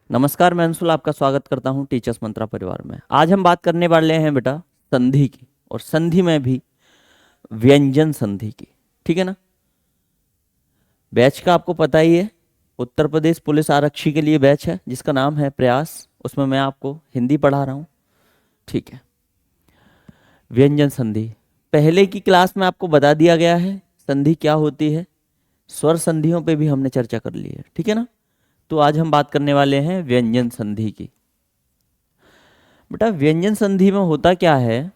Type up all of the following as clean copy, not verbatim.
नमस्कार, मैं अंशुल आपका स्वागत करता हूं टीचर्स मंत्रा परिवार में। आज हम बात करने वाले हैं बेटा संधि की, और संधि में भी व्यंजन संधि की। ठीक है ना। बैच का आपको पता ही है, उत्तर प्रदेश पुलिस आरक्षी के लिए बैच है जिसका नाम है प्रयास। उसमें मैं आपको हिंदी पढ़ा रहा हूं। ठीक है। व्यंजन संधि पहले की क्लास में आपको बता दिया गया है संधि क्या होती है। स्वर संधियों पे भी हमने चर्चा कर ली है। ठीक है ना। तो आज हम बात करने वाले हैं व्यंजन संधि की। बेटा व्यंजन संधि में होता क्या है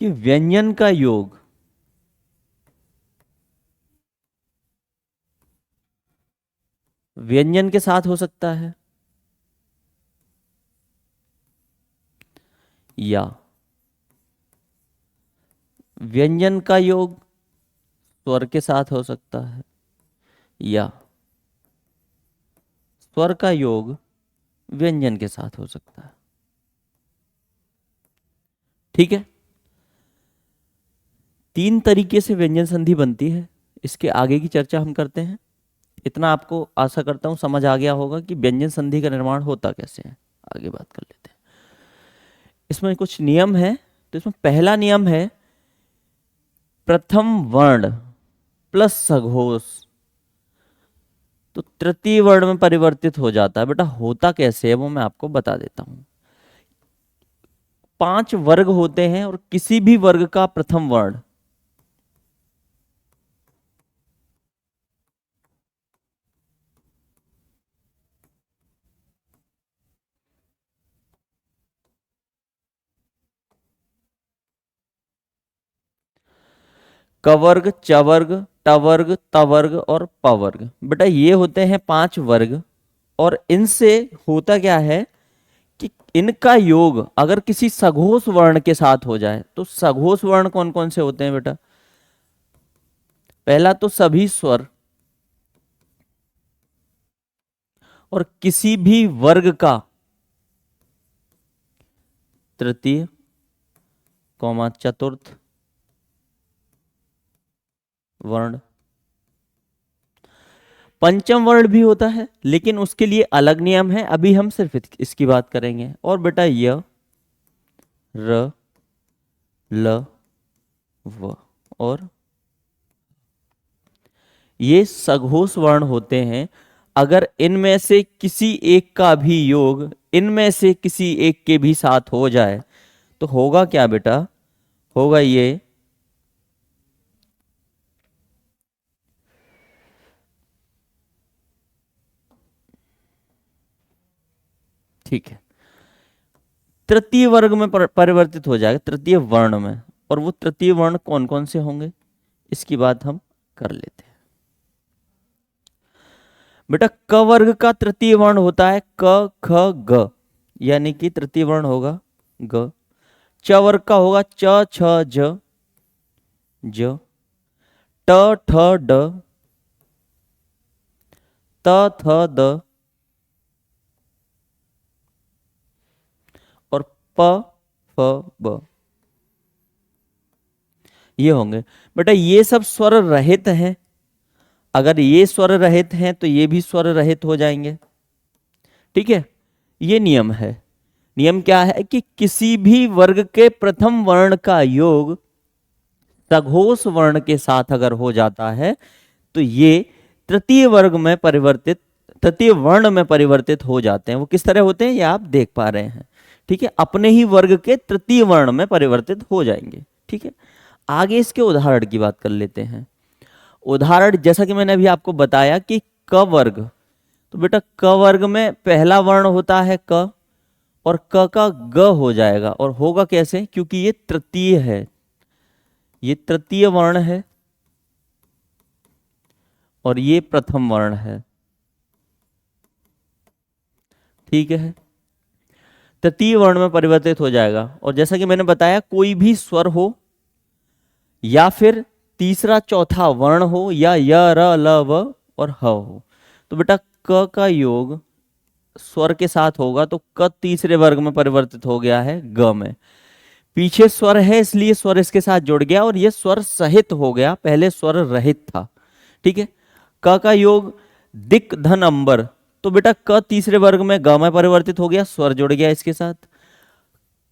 कि व्यंजन का योग व्यंजन के साथ हो सकता है या व्यंजन का योग स्वर के साथ हो सकता है या स्वर का योग व्यंजन के साथ हो सकता है। ठीक है। तीन तरीके से व्यंजन संधि बनती है। इसके आगे की चर्चा हम करते हैं। इतना आपको आशा करता हूं समझ आ गया होगा कि व्यंजन संधि का निर्माण होता कैसे है। आगे बात कर लेते हैं। इसमें कुछ नियम है। तो इसमें पहला नियम है प्रथम वर्ण प्लस सघोष तो तृतीय वर्ण में परिवर्तित हो जाता है। बेटा होता कैसे है वो मैं आपको बता देता हूं। 5 वर्ग होते हैं और किसी भी वर्ग का प्रथम वर्ण कवर्ग, चवर्ग, टवर्ग, तवर्ग और पवर्ग। बेटा ये होते हैं 5 वर्ग, और इनसे होता क्या है कि इनका योग अगर किसी सघोष वर्ण के साथ हो जाए तो सघोष वर्ण कौन कौन से होते हैं बेटा। पहला तो सभी स्वर और किसी भी वर्ग का तृतीय कौमा चतुर्थ वर्ण। पंचम वर्ण भी होता है लेकिन उसके लिए अलग नियम है, अभी हम सिर्फ इसकी बात करेंगे। और बेटा य र ल व और ये सघोष वर्ण होते हैं। अगर इनमें से किसी एक का भी योग इनमें से किसी एक के भी साथ हो जाए तो होगा क्या बेटा, होगा ये ठीक है तृतीय वर्ग में परिवर्तित हो जाएगा, तृतीय वर्ण में। और वो तृतीय वर्ण कौन कौन से होंगे इसकी बात हम कर लेते हैं। बेटा क वर्ग का तृतीय वर्ण होता है क ख ग, यानी कि तृतीय वर्ण होगा ग। च वर्ग का होगा च छ ज ज। ट ठ ड त थ द और प फ ब, ये होंगे। बेटा ये सब स्वर रहित हैं। अगर ये स्वर रहित हैं तो ये भी स्वर रहित हो जाएंगे। ठीक है। ये नियम है। नियम क्या है कि किसी भी वर्ग के प्रथम वर्ण का योग सघोष वर्ण के साथ अगर हो जाता है तो ये तृतीय वर्ग में परिवर्तित तृतीय वर्ण में परिवर्तित हो जाते हैं। वो किस तरह होते हैं ये आप देख पा रहे हैं। ठीक है। अपने ही वर्ग के तृतीय वर्ण में परिवर्तित हो जाएंगे। ठीक है। आगे इसके उदाहरण की बात कर लेते हैं। उदाहरण जैसा कि मैंने अभी आपको बताया कि क वर्ग, तो बेटा क वर्ग में पहला वर्ण होता है क और क का ग हो जाएगा। और होगा कैसे, क्योंकि ये तृतीय है, ये तृतीय वर्ण है और ये प्रथम वर्ण है। ठीक है। तृतीय वर्ण में परिवर्तित हो जाएगा। और जैसा कि मैंने बताया कोई भी स्वर हो या फिर तीसरा चौथा वर्ण हो या य र ल व और ह हो, तो बेटा क का योग स्वर के साथ होगा तो क तीसरे वर्ग में परिवर्तित हो गया है ग में। पीछे स्वर है इसलिए स्वर इसके साथ जुड़ गया और ये स्वर सहित हो गया, पहले स्वर रहित था। ठीक है। क का योग दिक धन अंबर तो बेटा क तीसरे वर्ग में ग में परिवर्तित हो गया, स्वर जुड़ गया इसके साथ।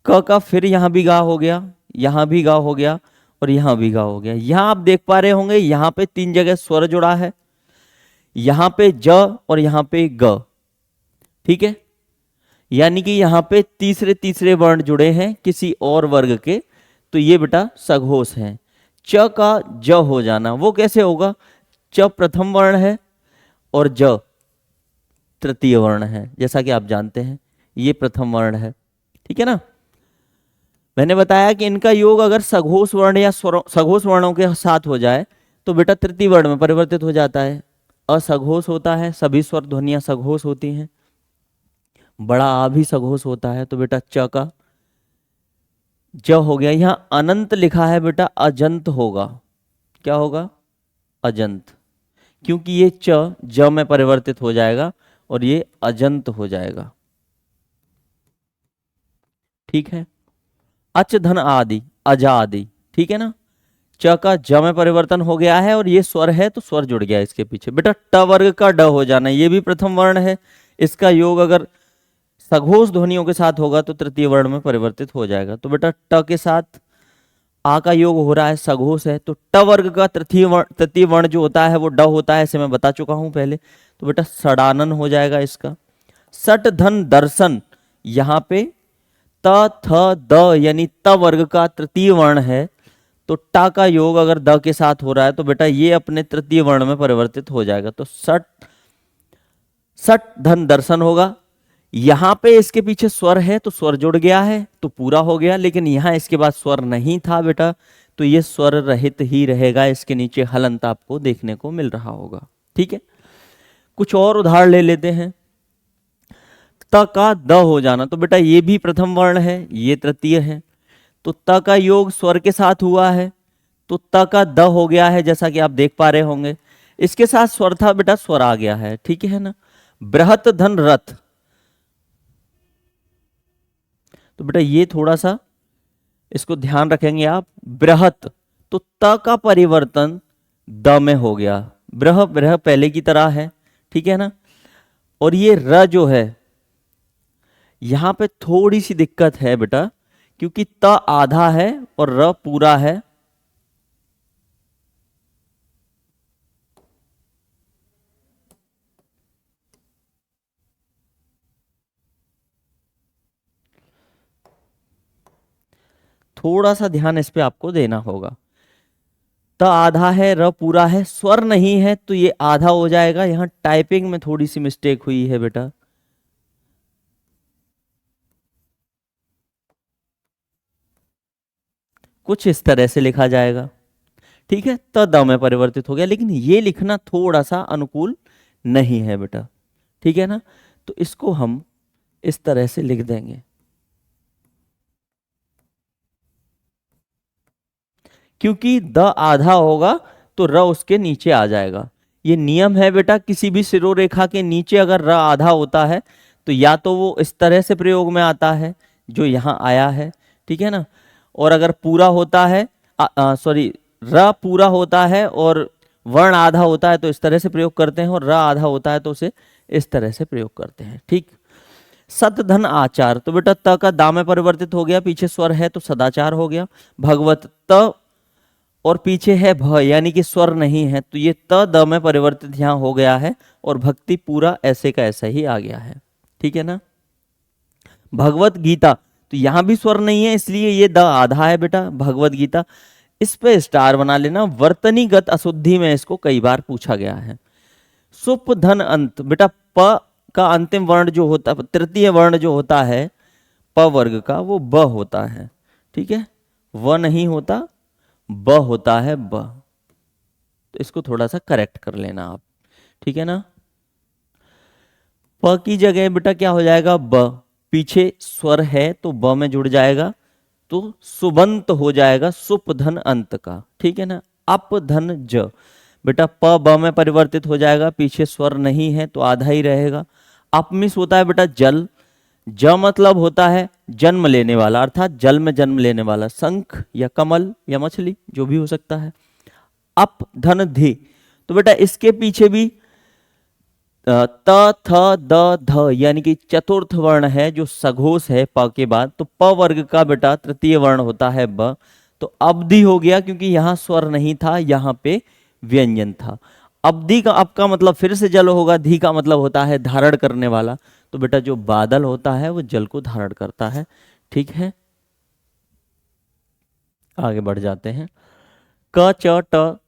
क का फिर यहां भी गा हो गया, यहां भी गा हो गया और यहां भी गा हो गया। यहां आप देख पा रहे होंगे यहां पे 3 जगह स्वर जुड़ा है, यहां पे ज और यहां पे ग। ठीक है, यानी कि यहां पे तीसरे तीसरे वर्ण जुड़े हैं किसी और वर्ग के, तो ये बेटा सघोष है। च का ज हो जाना वो कैसे होगा? च प्रथम वर्ण है और ज तृतीय वर्ण है, जैसा कि आप जानते हैं ये प्रथम वर्ण है। ठीक है ना, मैंने बताया कि इनका योग अगर सघोष वर्ण या सघोष वर्णों के साथ हो जाए तो बेटा तृतीय वर्ण में परिवर्तित हो जाता है। असघोष होता है, सभी स्वर ध्वनियां सघोष होती हैं। बड़ा आ भी सघोष होता है, तो बेटा च का ज हो गया। यहां अनंत लिखा है बेटा, अजंत होगा। क्या होगा? अजंत, क्योंकि ये च ज में परिवर्तित हो जाएगा और ये अजंत हो जाएगा। ठीक है, अच धन आदि, अजा आदि। ठीक है ना, च का ज में परिवर्तन हो गया है और ये स्वर है तो स्वर जुड़ गया इसके पीछे। बेटा ट वर्ग का ड हो जाना, ये भी प्रथम वर्ण है, इसका योग अगर सघोष ध्वनियों के साथ होगा तो तृतीय वर्ण में परिवर्तित हो जाएगा। तो बेटा ट के साथ आ का योग हो रहा है, सघोष है, तो ट वर्ग का तृतीय वर्ण जो होता है वो ड होता है, इसे मैं बता चुका हूं पहले। तो बेटा सडानन हो जाएगा इसका। सट धन दर्शन, यहां पे त थ द यानी त वर्ग का तृतीय वर्ण है, तो टा का योग अगर द के साथ हो रहा है तो बेटा ये अपने तृतीय वर्ण में परिवर्तित हो जाएगा। तो सट सट धन दर्शन होगा। यहां पे इसके पीछे स्वर है तो स्वर जुड़ गया है तो पूरा हो गया, लेकिन यहां इसके बाद स्वर नहीं था बेटा, तो ये स्वर रहित ही रहेगा। इसके नीचे हलंत आपको देखने को मिल रहा होगा। ठीक है, कुछ और उदाहरण ले लेते हैं। त का द हो जाना, तो बेटा ये भी प्रथम वर्ण है, ये तृतीय है, तो त का योग स्वर के साथ हुआ है तो त का द हो गया है, जैसा कि आप देख पा रहे होंगे। इसके साथ स्वर था बेटा, स्वर आ गया है। ठीक है ना, बृहत धन रथ, तो बेटा ये थोड़ा सा इसको ध्यान रखेंगे आप। बृहत, तो त का परिवर्तन द में हो गया, ब्रह ब्रह पहले की तरह है। ठीक है ना, और ये र जो है यहां पे थोड़ी सी दिक्कत है बेटा, क्योंकि त आधा है और र पूरा है। थोड़ा सा ध्यान इस पे आपको देना होगा। त आधा है, र पूरा है, स्वर नहीं है तो ये आधा हो जाएगा। यहां टाइपिंग में थोड़ी सी मिस्टेक हुई है बेटा, कुछ इस तरह से लिखा जाएगा। ठीक है, त द में परिवर्तित हो गया, लेकिन ये लिखना थोड़ा सा अनुकूल नहीं है बेटा। ठीक है ना, तो इसको हम इस तरह से लिख देंगे, क्योंकि द आधा होगा तो र उसके नीचे आ जाएगा। ये नियम है बेटा, किसी भी सिरोरेखा के नीचे अगर र आधा होता है तो या तो वो इस तरह से प्रयोग में आता है जो यहां आया है। ठीक है ना, और अगर पूरा होता है, सॉरी, र पूरा होता है और वर्ण आधा होता है तो इस तरह से प्रयोग करते हैं, और र आधा होता है तो उसे इस तरह से प्रयोग करते हैं। ठीक, सत धन आचार, तो बेटा त का दा में परिवर्तित हो गया, पीछे स्वर है तो सदाचार हो गया। भगवत, त और पीछे है भ यानी कि स्वर नहीं है, तो ये त द में परिवर्तित यहां हो गया है और भक्ति पूरा ऐसे का ऐसा ही आ गया है। ठीक है ना, भगवत गीता, तो यहां भी स्वर नहीं है इसलिए ये द आधा है बेटा, भगवत गीता। इस पे स्टार बना लेना, वर्तनीगत अशुद्धि में इसको कई बार पूछा गया है। सुप धन अंत, बेटा प का अंतिम वर्ण जो होता, तृतीय वर्ण जो होता है प वर्ग का, वो ब होता है। ठीक है, व नहीं होता, ब होता है, ब। तो इसको थोड़ा सा करेक्ट कर लेना आप। ठीक है ना, प की जगह बेटा क्या हो जाएगा? ब, पीछे स्वर है तो ब में जुड़ जाएगा, तो सुबंत हो जाएगा सुप धन अंत का। ठीक है ना, अप धन ज, बेटा प ब में परिवर्तित हो जाएगा, पीछे स्वर नहीं है तो आधा ही रहेगा। अपमिस होता है बेटा जल, ज मतलब होता है जन्म लेने वाला, अर्थात जल में जन्म लेने वाला, शंख या कमल या मछली जो भी हो सकता है। अप धन धी, तो बेटा इसके पीछे भी त थ द ध यानी कि चतुर्थ वर्ण है जो सघोष है प के बाद, तो प वर्ग का बेटा तृतीय वर्ण होता है ब। तो अवधि हो गया क्योंकि यहां स्वर नहीं था, यहां पे व्यंजन था। अवधि का आपका मतलब फिर से जल होगा, धी का मतलब होता है धारण करने वाला। तो बेटा जो बादल होता है वो जल को धारण करता है। ठीक है, आगे बढ़ जाते हैं। क च ट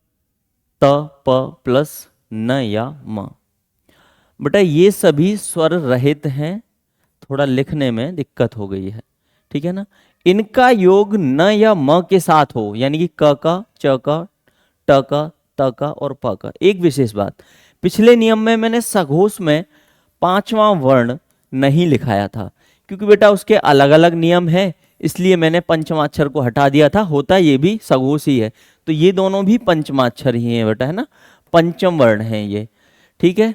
त प प्लस न या म। बेटा ये सभी स्वर रहित हैं, थोड़ा लिखने में दिक्कत हो गई है। ठीक है ना, इनका योग न या म के साथ हो, यानी कि क का, च का, ट का, त का और प का। एक विशेष बात, पिछले नियम में मैंने सघोष में पांचवा वर्ण नहीं लिखाया था, क्योंकि बेटा उसके अलग अलग नियम हैं, इसलिए मैंने पंचमाक्षर को हटा दिया था। होता ये भी सघोष ही है, तो ये दोनों भी पंचमाक्षर ही हैं बेटा, है ना, पंचम वर्ण है ये। ठीक है,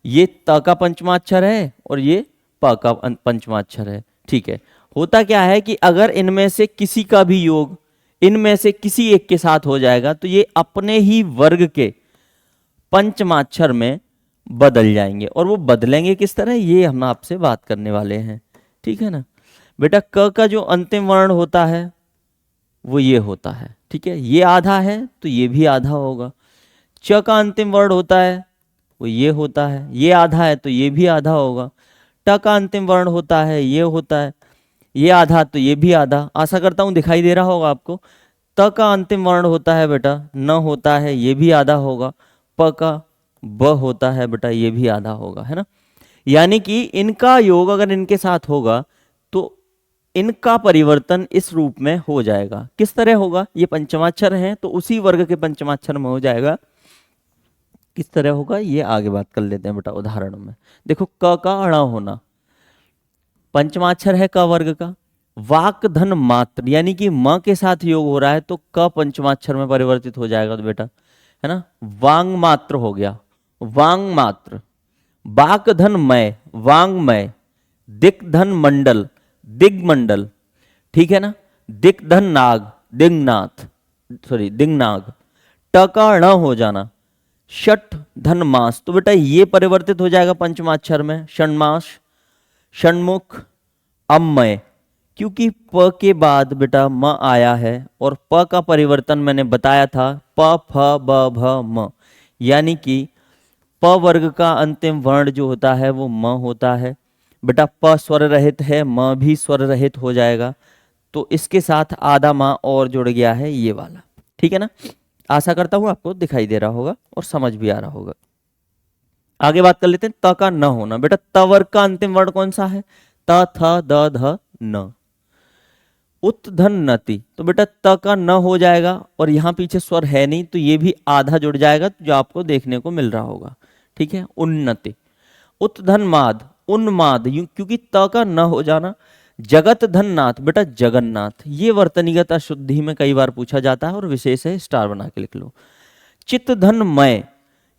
ये त का पंचमाक्षर है और ये प का पंचमाक्षर है। ठीक है, होता क्या है कि अगर इनमें से किसी का भी योग इनमें से किसी एक के साथ हो जाएगा तो ये अपने ही वर्ग के पंचमाक्षर में बदल जाएंगे। और वो बदलेंगे किस तरह, ये हम आपसे बात करने वाले हैं। ठीक है ना बेटा, क का जो अंतिम वर्ण होता है वो ये होता है। ठीक है, ये आधा है तो ये भी आधा होगा। च का अंतिम वर्ण होता है वो ये होता है, ये आधा है तो ये भी आधा होगा। ट का अंतिम वर्ण होता है ये होता है, ये आधा तो ये भी आधा। आशा करता हूं दिखाई दे रहा होगा आपको। त का अंतिम वर्ण होता है बेटा न होता है, ये भी आधा होगा। प का ब होता है बेटा, ये भी आधा होगा, है ना। यानी कि इनका योग अगर इनके साथ होगा तो इनका परिवर्तन इस रूप में हो जाएगा। किस तरह होगा, ये पंचमाक्षर हैं तो उसी वर्ग के पंचमाक्षर में हो जाएगा। किस तरह होगा ये आगे बात कर लेते हैं बेटा उदाहरण में। देखो, क का अणा होना, पंचमाक्षर है क वर्ग का। वाक धन मात्र यानी कि म के साथ योग हो रहा है तो क पंचमाक्षर में परिवर्तित हो जाएगा तो बेटा, है ना, वांग मात्र हो गया, वांग मात्र। बाक धन मय, वांगमय। दिक धन मंडल, दिग्मंडल। ठीक है ना, दिक धन नाग, दिग्नाथ, सॉरी दिग्नाग। ट का ण हो जाना, षट धन मास, तो बेटा ये परिवर्तित हो जाएगा पंचमाक्षर में, षण्मास, षण्मुख, अम्मय। क्योंकि प के बाद बेटा म आया है और प का परिवर्तन मैंने बताया था प फ ब भ म, यानी कि प वर्ग का अंतिम वर्ण जो होता है वो म होता है। बेटा प स्वर रहित है, म भी स्वर रहित हो जाएगा, तो इसके साथ आधा म और जुड़ गया है ये वाला। ठीक है ना, आशा करता हूं आपको दिखाई दे रहा होगा और समझ भी आ रहा होगा। आगे बात कर लेते हैं त का न होना। बेटा त वर्ग का अंतिम वर्ण कौन सा है, त थ द ध न। उत धन नति, तो बेटा त का न हो जाएगा और यहां पीछे स्वर है नहीं तो ये भी आधा जुड़ जाएगा जो आपको देखने को मिल रहा होगा। ठीक है, उन्नति। उत धन माद, उन्माद, क्योंकि त का न हो जाना। जगत धन नाथ, बेटा जगन्नाथ, ये वर्तनीगत अशुद्धि में कई बार पूछा जाता है और विशेष है, स्टार बना के लिख लो। चित्त धन मय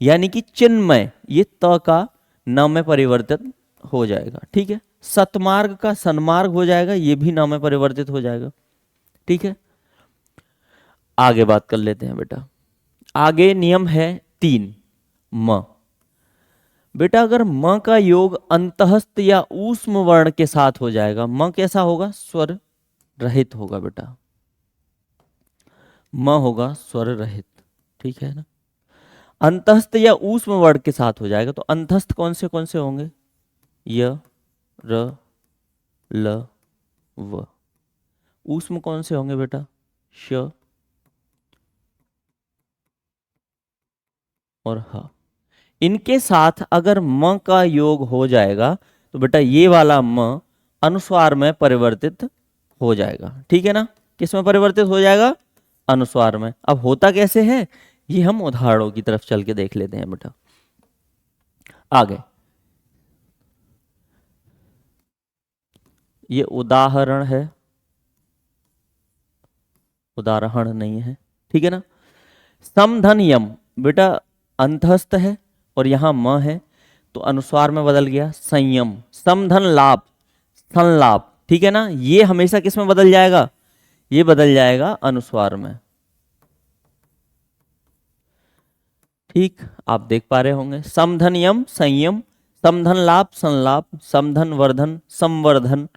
यानी कि चिन्मय, ये त का न में परिवर्तित हो जाएगा। ठीक है, सतमार्ग का सन्मार्ग हो जाएगा, ये भी न में परिवर्तित हो जाएगा। ठीक है, आगे बात कर लेते हैं बेटा। आगे नियम है 3 म। बेटा अगर म का योग अंतहस्त या ऊष्म वर्ण के साथ हो जाएगा, म कैसा होगा, स्वर रहित होगा बेटा, म होगा स्वर रहित। ठीक है ना, अंतहस्त या ऊष्म वर्ण के साथ हो जाएगा तो अंतहस्त कौन से होंगे, य र ल व। ऊष्म कौन से होंगे बेटा, श और ह। इनके साथ अगर म का योग हो जाएगा तो बेटा ये वाला म अनुस्वार में परिवर्तित हो जाएगा। ठीक है ना, किस में परिवर्तित हो जाएगा, अनुस्वार में। अब होता कैसे है ये हम उदाहरणों की तरफ चल के देख लेते हैं बेटा। आगे ये उदाहरण है, उदाहरण नहीं है। ठीक है ना, समधन यम, बेटा अंतहस्त है और यहां म है तो अनुस्वार में बदल गया, संयम। समधन लाभ, संलाप। ठीक है ना, ये हमेशा किस में बदल जाएगा, ये बदल जाएगा अनुस्वार में। ठीक, आप देख पा रहे होंगे। समधन यम संयम, समधन लाभ संलाभ, समधन वर्धन संवर्धन,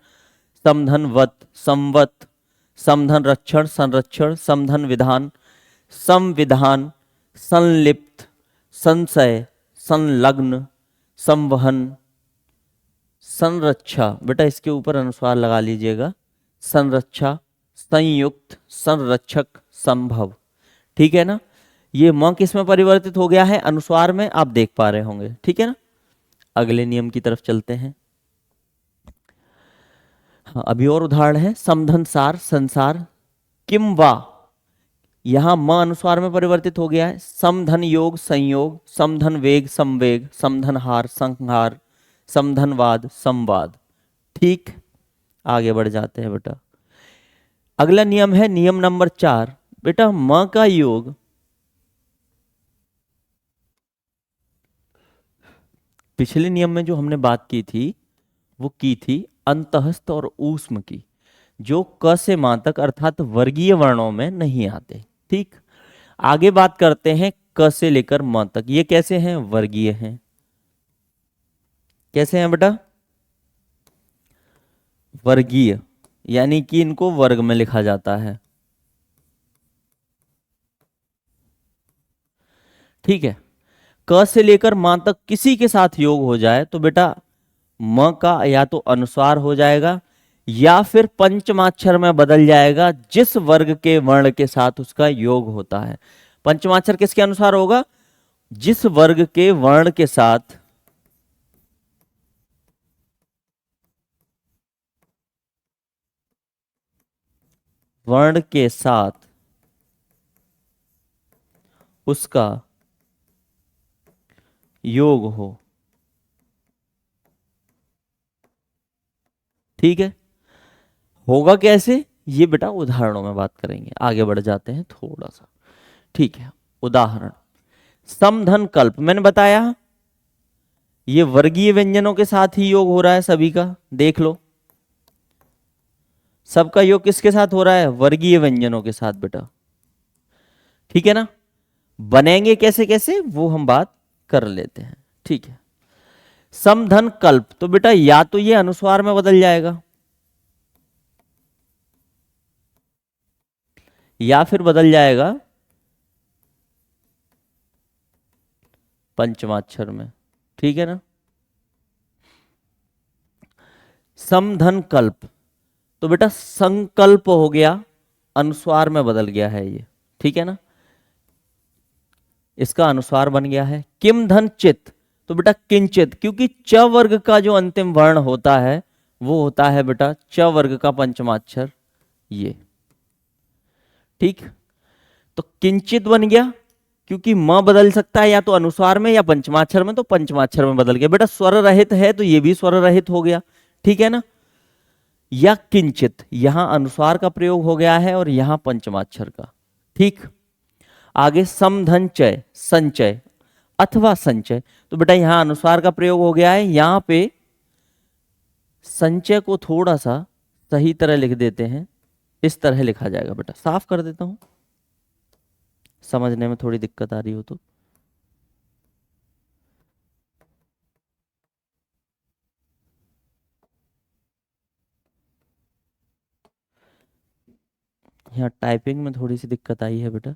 समधन वत संवत, समधन रक्षण संरक्षण, समधन विधान संविधान, संलिप्त संशय संलग्न, संवहन संरक्षा, बेटा इसके ऊपर अनुस्वार लगा लीजिएगा, संरक्षा संयुक्त संरक्षक संभव। ठीक है ना, ये म किस में परिवर्तित हो गया है, अनुस्वार में, आप देख पा रहे होंगे। ठीक है ना, अगले नियम की तरफ चलते हैं। हाँ, अभी और उदाहरण है। समधन सार संसार, किम वा, यहां म अनुस्वार में परिवर्तित हो गया है। समधन योग संयोग, समधन वेग संवेग, समधन हार संहार, समधनवाद संवाद। ठीक, आगे बढ़ जाते हैं बेटा। अगला नियम है नियम नंबर 4। बेटा म का योग पिछले नियम में जो हमने बात की थी वो की थी अंतःस्थ और ऊष्म की, जो क से मां तक अर्थात वर्गीय वर्णों में नहीं आते। ठीक, आगे बात करते हैं क से लेकर म तक। ये कैसे हैं, वर्गीय हैं। कैसे हैं बेटा, वर्गीय, यानी कि इनको वर्ग में लिखा जाता है। ठीक है, क से लेकर मां तक किसी के साथ योग हो जाए तो बेटा म का या तो अनुस्वार हो जाएगा या फिर पंचमाक्षर में बदल जाएगा जिस वर्ग के वर्ण के साथ उसका योग होता है। पंचमाक्षर किसके अनुसार होगा, जिस वर्ग के वर्ण के साथ उसका योग हो। ठीक है, होगा कैसे, ये बेटा उदाहरणों में बात करेंगे। आगे बढ़ जाते हैं थोड़ा सा। ठीक है, उदाहरण समधन कल्प, मैंने बताया ये वर्गीय व्यंजनों के साथ ही योग हो रहा है सभी का। देख लो, सबका योग किसके साथ हो रहा है, वर्गीय व्यंजनों के साथ बेटा। ठीक है ना, बनेंगे कैसे कैसे वो हम बात कर लेते हैं। ठीक है, समधन कल्प, तो बेटा या तो ये अनुस्वार में बदल जाएगा या फिर बदल जाएगा पंचमाक्षर में। ठीक है ना, समधन कल्प, तो बेटा संकल्प हो गया, अनुस्वार में बदल गया है ये। ठीक है ना, इसका अनुस्वार बन गया है। किम धन चित, तो बेटा किंचित, क्योंकि च वर्ग का जो अंतिम वर्ण होता है वो होता है बेटा च वर्ग का पंचमाक्षर ये। ठीक, तो किंचित बन गया, क्योंकि म बदल सकता है या तो अनुस्वार में या पंचमाक्षर में, तो पंचमाक्षर में बदल गया। बेटा स्वर रहित है तो ये भी स्वर रहित हो गया। ठीक है ना, या किंचित, यहां अनुस्वार का प्रयोग हो गया है और यहां पंचमाक्षर का। ठीक, आगे समधन चय संचय अथवा संचय, तो बेटा यहां अनुस्वार का प्रयोग हो गया है। यहां पे संचय को थोड़ा सा सही तरह लिख देते हैं, इस तरह लिखा जाएगा। बेटा साफ कर देता हूं, समझने में थोड़ी दिक्कत आ रही हो तो। यहाँ टाइपिंग में थोड़ी सी दिक्कत आई है बेटा।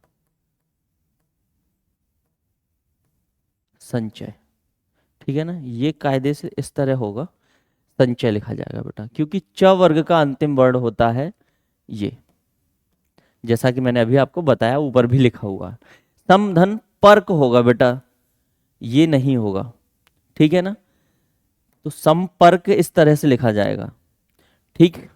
संचय, ठीक है ना, ये कायदे से इस तरह होगा, संचय लिखा जाएगा बेटा, क्योंकि च वर्ग का अंतिम वर्ण होता है ये, जैसा कि मैंने अभी आपको बताया, ऊपर भी लिखा हुआ है। समधन पर्क होगा बेटा, ये नहीं होगा। ठीक है ना, तो संपर्क इस तरह से लिखा जाएगा। ठीक,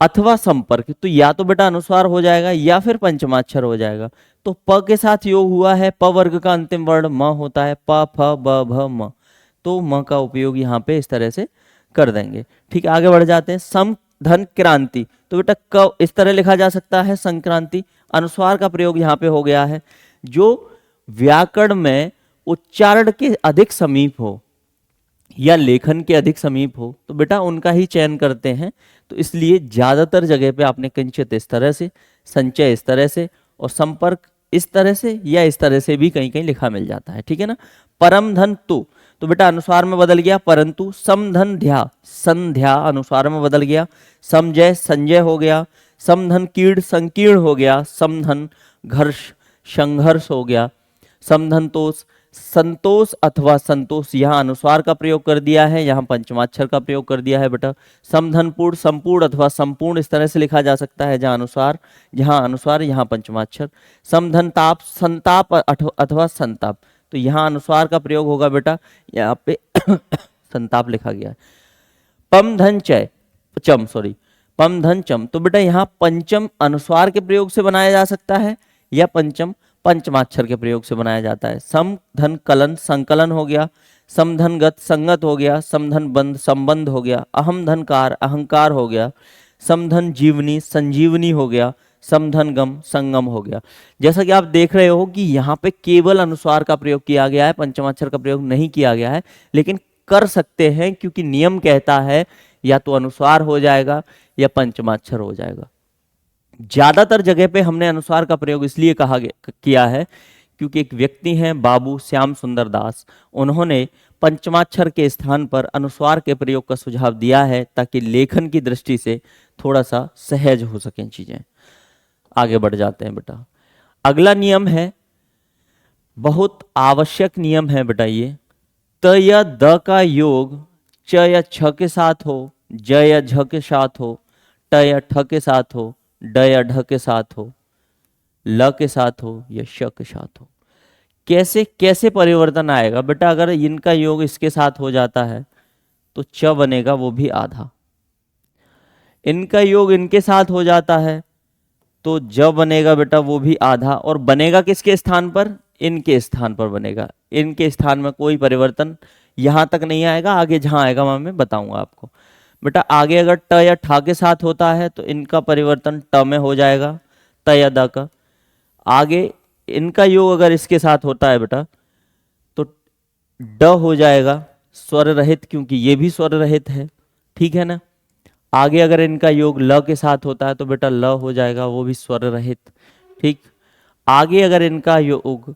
अथवा संपर्क, तो या तो बेटा अनुस्वार हो जाएगा या फिर पंचमाक्षर हो जाएगा। तो प के साथ योग हुआ है, प वर्ग का अंतिम वर्ण म होता है, प फ ब भ म, तो म का उपयोग यहाँ पे इस तरह से कर देंगे। ठीक है, आगे बढ़ जाते हैं। सम धन क्रांति, तो बेटा क इस तरह लिखा जा सकता है संक्रांति, अनुस्वार का प्रयोग यहाँ पे हो गया है। जो व्याकरण में उच्चारण के अधिक समीप हो या लेखन के अधिक समीप हो तो बेटा उनका ही चयन करते हैं। तो इसलिए ज्यादातर जगह पे आपने किंचित इस तरह से, संचय इस तरह से और संपर्क इस तरह से या इस तरह से भी कहीं कहीं लिखा मिल जाता है, ठीक है ना। परम धन तो बेटा अनुस्वार में बदल गया परंतु। समधन ध्या, संध्या अनुस्वार में बदल गया। समजय संजय हो गया। समधन कीड़ संकीर्ण हो गया। समधन घर्ष संघर्ष हो गया। समधन तोष संतोष अथवा संतोष, यहाँ अनुस्वार का प्रयोग कर दिया है, यहाँ पंचमाक्षर का प्रयोग कर दिया है बेटा। समधनपूर्ण संपूर्ण अथवा संपूर्ण इस तरह से लिखा जा सकता है, जहाँ अनुस्वार यहाँ पंचमाक्षर। समधन ताप संताप अथवा संताप, तो यहाँ अनुस्वार का प्रयोग होगा बेटा, यहाँ पे संताप लिखा गया है। पम धन चम, तो बेटा यहाँ पंचम अनुस्वार के प्रयोग से बनाया जा सकता है या पंचम पंचमाक्षर के प्रयोग से बनाया जाता है। सम धन कलन संकलन हो गया। समधन गत संगत हो गया। समधन बंध संबंध हो गया। अहम धन कार अहंकार हो गया। समधन जीवनी संजीवनी हो गया। समधन गम संगम हो गया। जैसा कि आप देख रहे हो कि यहाँ पे केवल अनुस्वार का प्रयोग किया गया है, पंचमाक्षर का प्रयोग नहीं किया गया है, लेकिन कर सकते हैं क्योंकि नियम कहता है या तो अनुस्वार हो जाएगा या पंचमाक्षर हो जाएगा। ज्यादातर जगह पे हमने अनुस्वार का प्रयोग इसलिए किया है क्योंकि एक व्यक्ति हैं बाबू श्याम सुंदर दास, उन्होंने पंचमाक्षर के स्थान पर अनुस्वार के प्रयोग का सुझाव दिया है ताकि लेखन की दृष्टि से थोड़ा सा सहज हो सकें चीजें। आगे बढ़ जाते हैं बेटा। अगला नियम है, बहुत आवश्यक नियम है बेटा ये। त या द का योग च या छ के साथ हो, ज या झ के साथ हो, ट या ठ के साथ हो, ड या ढ के साथ हो, ल के साथ हो या श के साथ हो। कैसे कैसे परिवर्तन आएगा बेटा? अगर इनका योग इसके साथ हो जाता है तो च बनेगा वो भी आधा, इनका योग इनके साथ हो जाता है तो ज बनेगा बेटा वो भी आधा, और बनेगा किसके स्थान पर? इनके स्थान पर बनेगा। इनके स्थान में कोई परिवर्तन यहां तक नहीं आएगा, आगे जहां आएगा मैं बताऊंगा आपको। बेटा आगे अगर ट या ठा के साथ होता है तो इनका परिवर्तन ट में हो जाएगा, त या द का। आगे इनका योग अगर इसके साथ होता है बेटा तो ड हो जाएगा स्वर रहित, क्योंकि ये भी स्वर रहित है, ठीक है ना। आगे अगर इनका योग ल के साथ होता है तो बेटा ल हो जाएगा, वो भी स्वर रहित, ठीक। आगे अगर इनका योग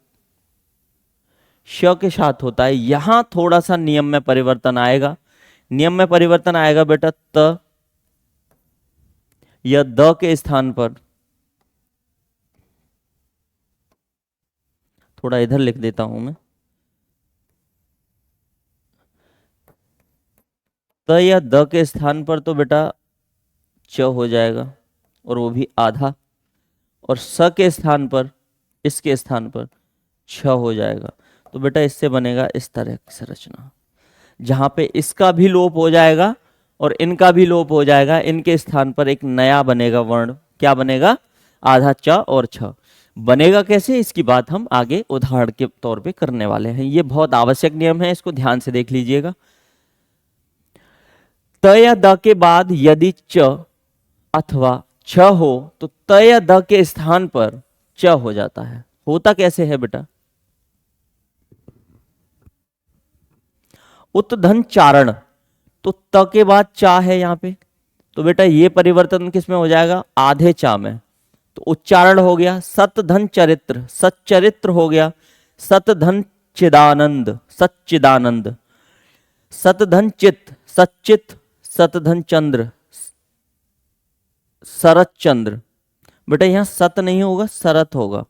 श के साथ होता है, यहां थोड़ा सा नियम में परिवर्तन आएगा। नियम में परिवर्तन आएगा बेटा त या द के स्थान पर, थोड़ा इधर लिख देता हूं मैं, त या द के स्थान पर तो बेटा च हो जाएगा और वो भी आधा, और स के स्थान पर, इसके स्थान पर छ हो जाएगा। तो बेटा इससे बनेगा इस तरह की संरचना, जहां पे इसका भी लोप हो जाएगा और इनका भी लोप हो जाएगा। इनके स्थान पर एक नया बनेगा वर्ण, क्या बनेगा? आधा च और छ। बनेगा कैसे, इसकी बात हम आगे उदाहरण के तौर पे करने वाले हैं। ये बहुत आवश्यक नियम है, इसको ध्यान से देख लीजिएगा। त या द के बाद यदि च अथवा छ हो तो त या द के स्थान पर च हो जाता है। होता कैसे है बेटा? उत्धन चारण, तो त के बाद चा है यहां पे, तो बेटा ये परिवर्तन किस में हो जाएगा? आधे चा में। तो उच्चारण हो गया। सत धन चरित्र, सच्चरित्र हो गया। सत धन चिदानंद, सच्चिदानंद। सत धन चित, सच्चित। सत धन चंद्र, सरत चंद्र। बेटा यहां सत नहीं होगा, सरत होगा।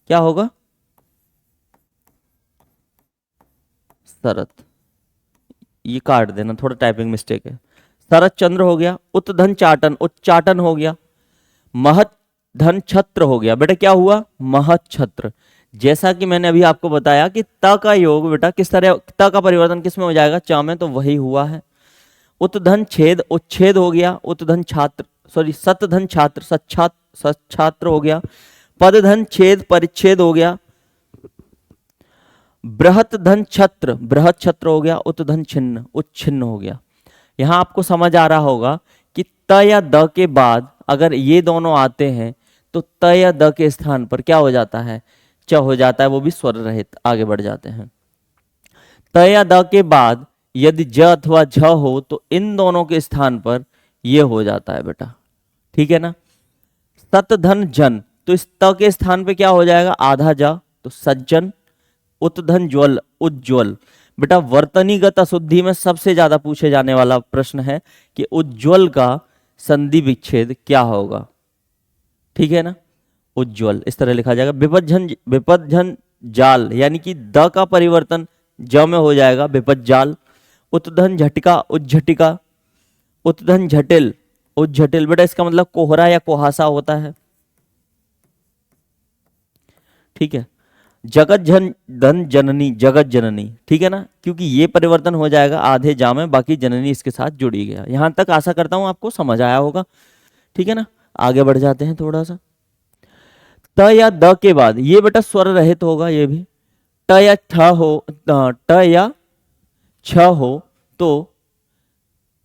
क्या होगा? सरत, ये काट देना, थोड़ा टाइपिंग मिस्टेक है। शरत चंद्र हो गया। उत्धन चाटन, उच्चाटन हो गया। महत धन छत्र हो गया। बेटा क्या हुआ? महत छत्र। जैसा कि मैंने अभी आपको बताया कि त का योग बेटा किस तरह, त का परिवर्तन किस में हो जाएगा? च में, तो वही हुआ है। उत्धन छेद, उच्छेद हो गया। उत्धन छात्र, सॉरी सतधन छात्र, सच्छात्र हो गया। पदधन छेद, परिच्छेद हो गया। बृहत धन छत्र, बृहत छत्र हो गया। उत्धन छिन्न, उच्छिन्न हो गया। यहां आपको समझ आ रहा होगा कि त या द के बाद अगर ये दोनों आते हैं तो त या द के स्थान पर क्या हो जाता है? च हो जाता है, वो भी स्वर रहित। आगे बढ़ जाते हैं। त या द के बाद यदि ज अथवा झ हो तो इन दोनों के स्थान पर ये हो जाता है बेटा, ठीक है ना। सत धन जन, तो इस त के स्थान पे क्या हो जाएगा, आधा जा, तो सज्जन, उत्धन ज्वल, उज्ज्वल। बेटा वर्तनीगत अशुद्धि में सबसे ज्यादा पूछे जाने वाला प्रश्न है कि उज्ज्वल का संधि विच्छेद क्या होगा, ठीक है ना। उज्ज्वल इस तरह लिखा जाएगा। विपज्जन, विपज्जन जाल, यानी कि द का परिवर्तन ज में हो जाएगा, विपज्जाल। उत्धन झटिका, उज्झटिका। उत्धन झटिल, उज्झटिल। बेटा इसका मतलब कोहरा या कुहासा होता है, ठीक है। जगत जन धन जननी, जगत जननी, ठीक है ना, क्योंकि ये परिवर्तन हो जाएगा आधे जा में, बाकी जननी इसके साथ जुड़ी गया। यहां तक आशा करता हूं आपको समझ आया होगा, ठीक है ना। आगे बढ़ जाते हैं थोड़ा सा। त या द के बाद ये बेटा स्वर रहित होगा, ये भी। ट या ठ हो, ट या छ हो तो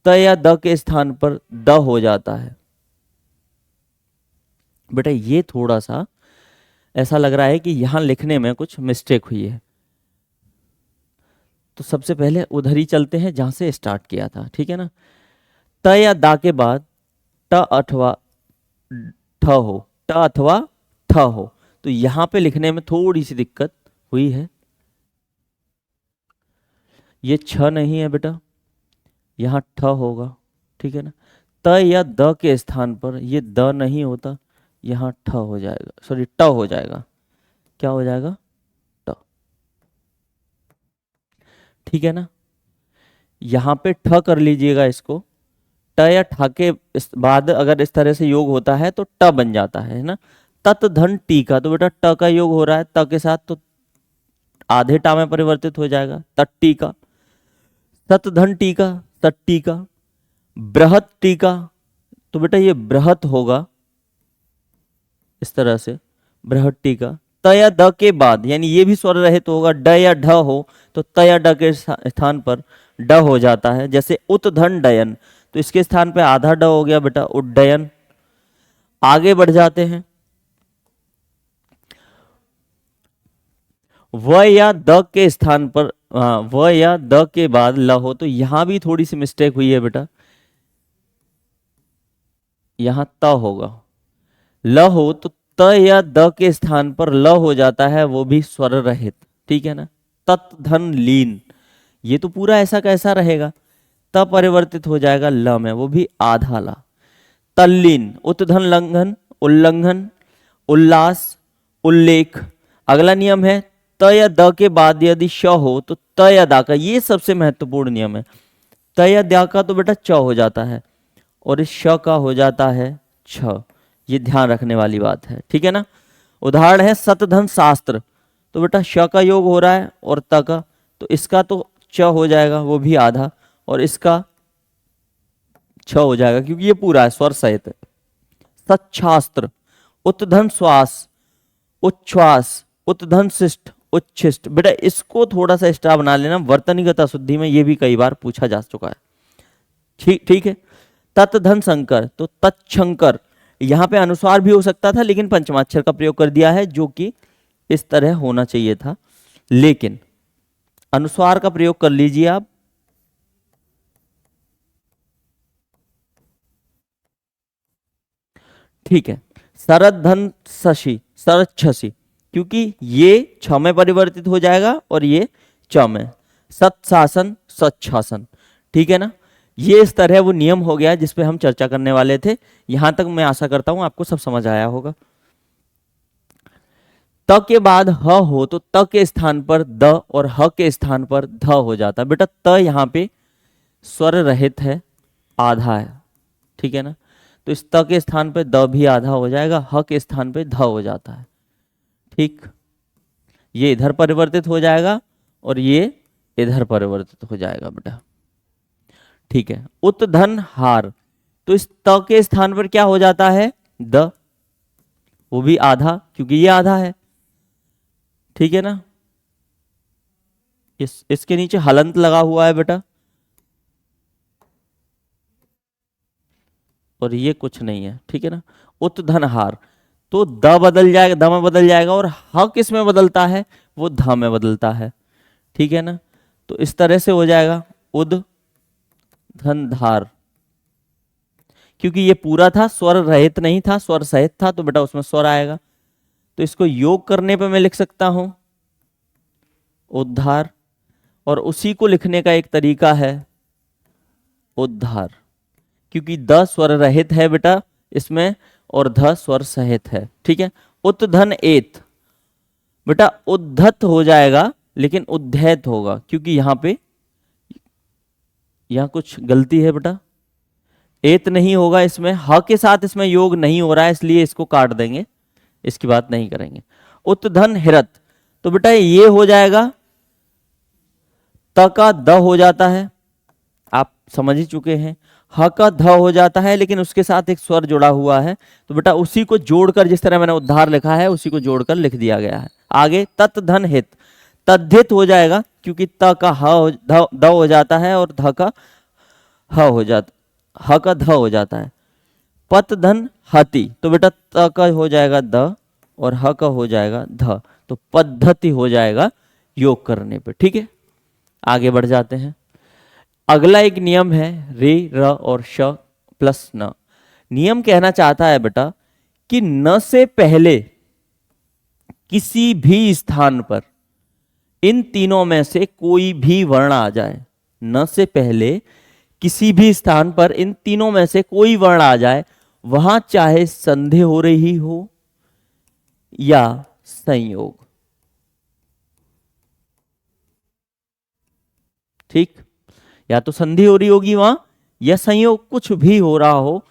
त या द के स्थान पर द हो जाता है। बेटा ये थोड़ा सा ऐसा लग रहा है कि यहां लिखने में कुछ मिस्टेक हुई है, तो सबसे पहले उधर ही चलते हैं जहां से स्टार्ट किया था, ठीक है ना। त या दा के बाद ट अथवा ठ हो, ट अथवा ठ हो, तो यहां पे लिखने में थोड़ी सी दिक्कत हुई है। ये छ नहीं है बेटा, यहां ठ होगा, ठीक है ना। त या द के स्थान पर ये द नहीं होता, यहां ठ हो जाएगा, सॉरी ट हो जाएगा। क्या हो जाएगा, ट, ठीक है ना। यहां पे ठ कर लीजिएगा इसको। ट या ठ के बाद अगर इस तरह से योग होता है तो ट बन जाता है ना। तत धन टी का, तो बेटा ट का योग हो रहा है त के साथ, तो आधे टा में परिवर्तित हो जाएगा, तट्टी का। सत धन टीका, तट्टी का। बृहत टीका, तो बेटा ये बृहत होगा इस तरह से, बृहत टीका। त या द के बाद, यानी ये भी स्वर रहित होगा, ड या ढ हो तो त या ड के स्थान पर ड हो जाता है। जैसे उत धन डयन, तो इसके स्थान पे आधा ड हो गया बेटा, उड्डयन। आगे बढ़ जाते हैं। व या द के स्थान पर, व या द के बाद ल हो, तो यहां भी थोड़ी सी मिस्टेक हुई है बेटा, यहां त होगा। ल हो तो त या द के स्थान पर ल हो जाता है, वो भी स्वर रहित, ठीक है ना। तत् धन लीन, ये तो पूरा ऐसा कैसा रहेगा, त परिवर्तित हो जाएगा ल में, वो भी आधा ला। तल्लीन, उत्धन लंघन, उल्लंघन, उल्लास, उल्लेख। अगला नियम है त या द के बाद यदि श हो तो त या दा का, ये सबसे महत्वपूर्ण नियम है। त या दा का तो बेटा च हो जाता है, और इस श का हो जाता है छ, ये ध्यान रखने वाली बात है, ठीक है ना। उदाहरण है सतधन शास्त्र, तो बेटा श का योग हो रहा है और त का, तो इसका तो च हो जाएगा, वो भी आधा, और इसका छ हो जाएगा क्योंकि ये पूरा है स्वर सहित। सच्छास्त्र, उत्धन श्वास, उच्छ्वास, उत्धन शिष्ट, उच्छिष्ट। बेटा इसको थोड़ा सा एक्स्ट्रा बना लेना, वर्तनीगत अशुद्धि में ये भी कई बार पूछा जा चुका है, ठीक ठीक है। तत्धन शंकर, तो तत्शंकर, यहां पे अनुस्वार भी हो सकता था लेकिन पंचमाक्षर का प्रयोग कर दिया है, जो कि इस तरह होना चाहिए था, लेकिन अनुस्वार का प्रयोग कर लीजिए आप। ठीक है। शरद धन शशि, शरद छसी, क्योंकि ये छ में परिवर्तित हो जाएगा और ये च में। सत्शासन, सच्छासन, ठीक है ना। ये इस तरह वो नियम हो गया जिस पे हम चर्चा करने वाले थे। यहां तक मैं आशा करता हूं आपको सब समझ आया होगा। त के बाद ह हो तो त के स्थान पर द और ह के स्थान पर ध हो जाता। बेटा त यहां पे स्वर रहित है, आधा है, ठीक है ना, तो इस त के स्थान पे द भी आधा हो जाएगा, ह के स्थान पे ध हो जाता है, ठीक। ये इधर परिवर्तित हो जाएगा और ये इधर परिवर्तित हो जाएगा बेटा, ठीक है। उत धन हार, तो इस त के स्थान पर क्या हो जाता है, द, वो भी आधा क्योंकि ये आधा है, ठीक है ना। इसके नीचे हलंत लगा हुआ है बेटा, और ये कुछ नहीं है, ठीक है ना। उत धन हार, तो द बदल जाएगा, द में बदल जाएगा, और ह किस में बदलता है, वो ध में बदलता है, ठीक है ना। तो इस तरह से हो जाएगा उद धन धार, क्योंकि ये पूरा था, स्वर रहित नहीं था, स्वर सहित था, तो बेटा उसमें स्वर आएगा, तो इसको योग करने पे मैं लिख सकता हूं उद्धार, और उसी को लिखने का एक तरीका है उद्धार, क्योंकि द स्वर रहित है बेटा इसमें और ध स्वर सहित है। ठीक है, उत धन एत, बेटा उद्धत हो जाएगा लेकिन उद्धैत होगा, क्योंकि यहां कुछ गलती है बेटा, एत नहीं होगा इसमें, ह के साथ इसमें योग नहीं हो रहा है, इसलिए इसको काट देंगे, इसकी बात नहीं करेंगे। उत धन हिरत, तो बेटा ये हो जाएगा, त का द हो जाता है, आप समझ ही चुके हैं, ह का ध हो जाता है लेकिन उसके साथ एक स्वर जुड़ा हुआ है, तो बेटा उसी को जोड़कर, जिस तरह मैंने उद्धार लिखा है उसी को जोड़कर लिख दिया गया है। आगे तत् धन हित, तद्धित हो जाएगा क्योंकि त का द हो जाता है और ध का ह हो जाता, ह का ध हो जाता है। पत धन हति, तो बेटा त का हो जाएगा द और ह का हो जाएगा ध, तो पद्धति हो जाएगा योग करने पे। ठीक है, आगे बढ़ जाते हैं। अगला एक नियम है रे र और श प्लस न। नियम कहना चाहता है बेटा कि न से पहले किसी भी स्थान पर इन तीनों में से कोई भी वर्ण आ जाए, न से पहले किसी भी स्थान पर इन तीनों में से कोई वर्ण आ जाए, वहां चाहे संधि हो रही हो या संयोग। ठीक, या तो संधि हो रही होगी वहां या संयोग, कुछ भी हो रहा हो,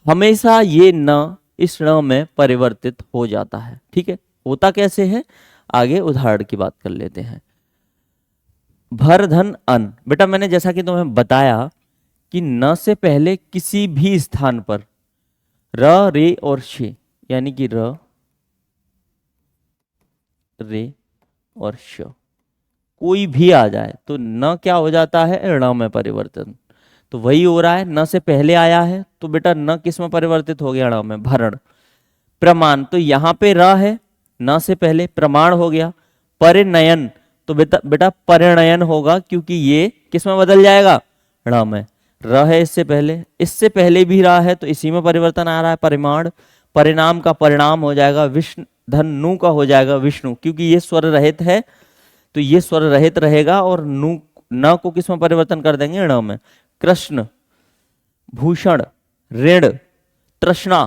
हमेशा ये न इस ण में परिवर्तित हो जाता है। ठीक है, होता कैसे है आगे उदाहरण की बात कर लेते हैं। भर धन अन, बेटा मैंने जैसा कि तुम्हें बताया कि न से पहले किसी भी स्थान पर र रे और शे, यानी कि र रे और श कोई भी आ जाए तो न क्या हो जाता है, ण में परिवर्तन। तो वही हो रहा है, न से पहले आया है तो बेटा न किस में परिवर्तित हो गया, ण में, भरण। प्रमाण, तो यहां पे र है, न से पहले प्रमाण हो गया। परिणयन, तो बेटा परिणयन होगा क्योंकि ये किस में बदल जाएगा, ण में। र है इससे पहले भी र है तो इसी में परिवर्तन आ रहा है, परिमाण। परिणाम का परिणाम हो जाएगा विष्णु, धन नु का हो जाएगा विष्णु, क्योंकि ये स्वर रहित है तो ये स्वर रहित रहेगा और नु न को किस में परिवर्तन कर देंगे, ण में। कृष्ण, भूषण, ऋण, तृष्णा,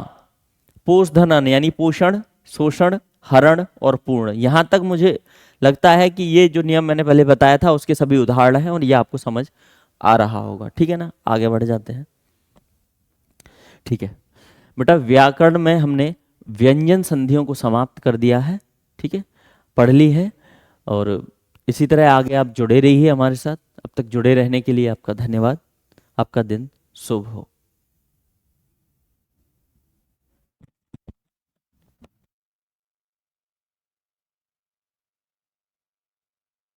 पोष धनन यानी पोषण, शोषण, हरण और पूर्ण। यहां तक मुझे लगता है कि ये जो नियम मैंने पहले बताया था उसके सभी उदाहरण हैं और ये आपको समझ आ रहा होगा। ठीक है ना, आगे बढ़ जाते हैं। ठीक है बेटा, व्याकरण में हमने व्यंजन संधियों को समाप्त कर दिया है। ठीक है, पढ़ ली है, और इसी तरह आगे आप जुड़े रहिए हमारे साथ। अब तक जुड़े रहने के लिए आपका धन्यवाद। आपका दिन शुभ हो।